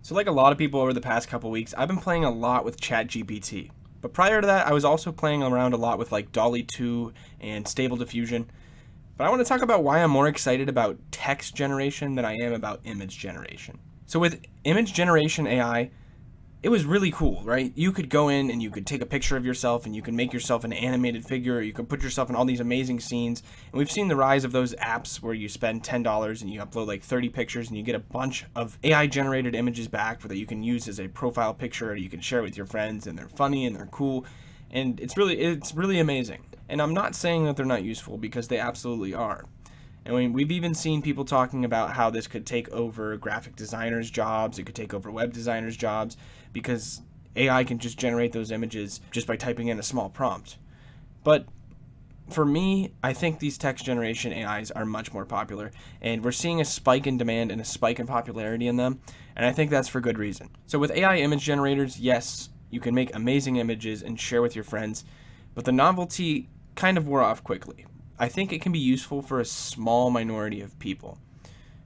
So like a lot of people over the past couple weeks, I've been playing a lot with ChatGPT. But prior to that, I was also playing around a lot with like dalle 2 and Stable Diffusion. But I want to talk about why I'm more excited about text generation than I am about image generation. So with image generation AI, it was really cool, right? You could go in and you could take a picture of yourself and you can make yourself an animated figure, or you can put yourself in all these amazing scenes. And we've seen the rise of those apps where you spend $10 and you upload like 30 pictures and you get a bunch of AI generated images back that you can use as a profile picture, or you can share with your friends, and they're funny and they're cool. And it's really amazing. And I'm not saying that they're not useful, because they absolutely are. And we've even seen people talking about how this could take over graphic designers' jobs, it could take over web designers' jobs, because AI can just generate those images just by typing in a small prompt. But for me, I think these text generation AIs are much more popular, and we're seeing a spike in demand and a spike in popularity in them, and I think that's for good reason. So with AI image generators, yes, you can make amazing images and share with your friends, but the novelty kind of wore off quickly. I think it can be useful for a small minority of people.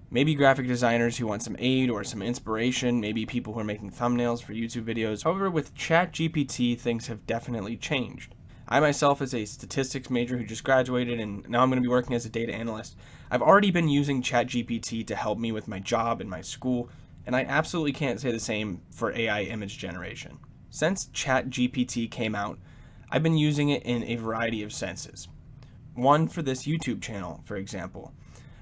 Maybe graphic designers who want some aid or some inspiration, maybe people who are making thumbnails for YouTube videos. However, with ChatGPT, things have definitely changed. I myself, as a statistics major who just graduated and now I'm going to be working as a data analyst, I've already been using ChatGPT to help me with my job and my school, and I absolutely can't say the same for AI image generation. Since ChatGPT came out, I've been using it in a variety of senses. One, for this YouTube channel, for example.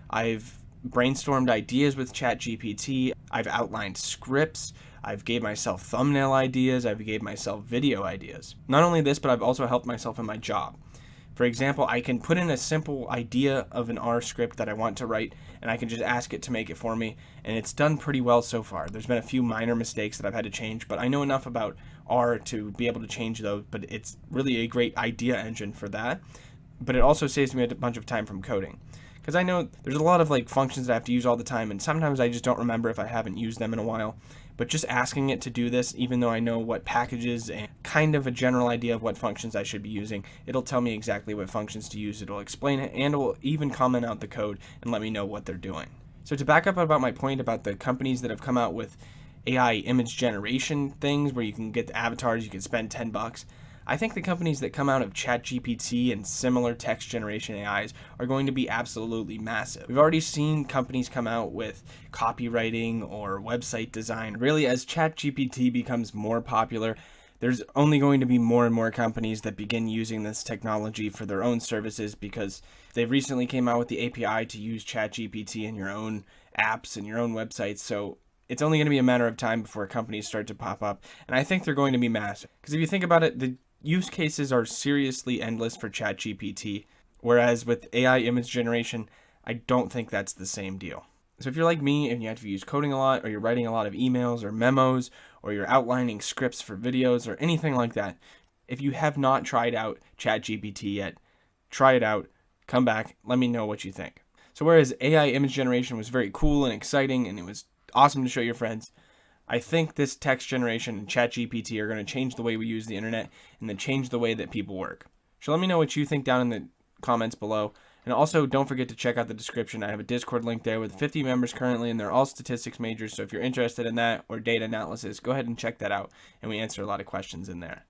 I've brainstormed ideas with ChatGPT. I've outlined scripts. I've gave myself thumbnail ideas. I've gave myself video ideas. Not only this, but I've also helped myself in my job. For example, I can put in a simple idea of an R script that I want to write, and I can just ask it to make it for me, and it's done pretty well so far. There's been a few minor mistakes that I've had to change, but I know enough about R to be able to change those, but it's really a great idea engine for that. But it also saves me a bunch of time from coding, because I know there's a lot of like functions that I have to use all the time, and sometimes I just don't remember if I haven't used them in a while. But just asking it to do this, even though I know what packages and kind of a general idea of what functions I should be using, it'll tell me exactly what functions to use. It'll explain it, and it will even comment out the code and let me know what they're doing. So to back up about my point about the companies that have come out with AI image generation things where you can get the avatars, you can spend $10. I think the companies that come out of ChatGPT and similar text generation AIs are going to be absolutely massive. We've already seen companies come out with copywriting or website design. Really, as ChatGPT becomes more popular, there's only going to be more and more companies that begin using this technology for their own services, because they've recently came out with the API to use ChatGPT in your own apps and your own websites. So it's only going to be a matter of time before companies start to pop up, and I think they're going to be massive. Because if you think about it, the use cases are seriously endless for ChatGPT, whereas with AI image generation, I don't think that's the same deal. So if you're like me and you have to use coding a lot, or you're writing a lot of emails or memos, or you're outlining scripts for videos or anything like that, if you have not tried out ChatGPT yet, try it out, come back, let me know what you think. So whereas AI image generation was very cool and exciting and it was awesome to show your friends, I think this text generation and ChatGPT are going to change the way we use the internet and then change the way that people work. So let me know what you think down in the comments below. And also, don't forget to check out the description. I have a Discord link there with 50 members currently, and they're all statistics majors. So if you're interested in that or data analysis, go ahead and check that out. And we answer a lot of questions in there.